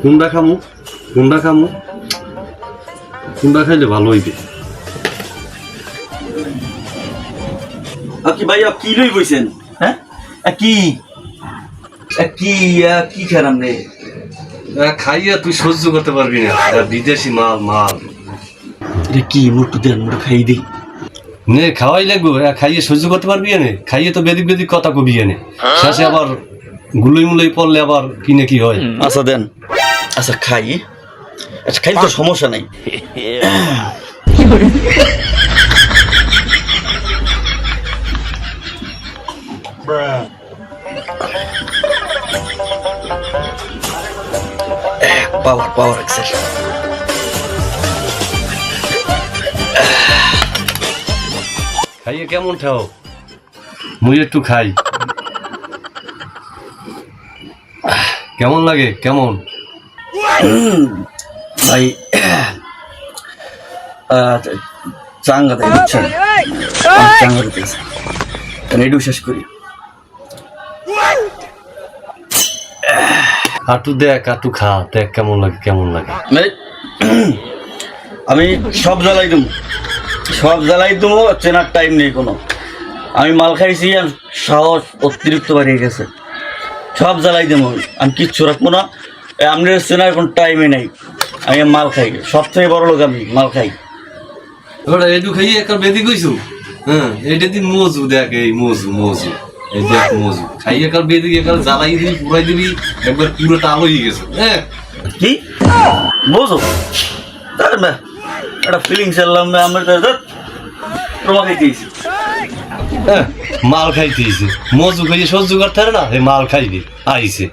কোনটা খামু কোনটা খামু কোনটা খাইলে ভালো হইবে? কি ভাই কি লই বইছেন? হ্যাঁ কি কি কি খারাপ নেই খাইয়া তুই সহ্য করতে পারবি না, বিদেশি মাল মাল। এটা কি মুটু দেন মুটু খাই দিই নে খাওয়াই লাগবো, খাইয়ে সহ্য করতে পারবি না? খাইয়ে তো বেদিক বেদিক কথা কবি এনে শেষে আবার গুলোই মুলোই পড়লে আবার কিনে কি হয়। আচ্ছা দেন, আচ্ছা খাই, আচ্ছা খাই তো সমস্যা নাই। পাওয়ার পাওয়ার এক্সেল খাইয়ে কেমন ঠাও? মুই একটু খাই, কেমন লাগে কেমন? ভাই চাঙ্গা তাই বুঝছেন, চাঙ্গা দিতেছে এটু শেষ করি। আটু দেখ আটু খা, দেখ কেমন লাগে কেমন লাগে। আমি সব জ্বালাই দেবো, সব জ্বালাই দেবো, চেনার টাইম নেই কোনো। আমি মাল খাইছি, সাহস অতিরিক্ত বাড়িয়ে গেছে, সব জ্বালাই দেবো, আমি কিচ্ছু রাখবো না। আপনার চেনার কোনো টাইমে নেই, আমি মাল খাই, সব থেকে বড় লোক আমি, মাল খাই। ওটা এটু খাইয়ে একটা বেদি কইছু, হ্যাঁ এটা দিন মজু দেখ, এই মজু মজু এই দেখ মজু খাইয়ে কাল বেদি একাল জ্বালাই দিবি পুরাই দিবি, একবার পুরো টাল হয়ে গেছে। হ্যাঁ কি বোঝো একটা ফিলিংস এলাম আমরা তোমাকে দিয়েছি। মাল খাইতে মজু খাইয়ে সহ্য করতে পারে না, এই মাল খাইবি আইছে।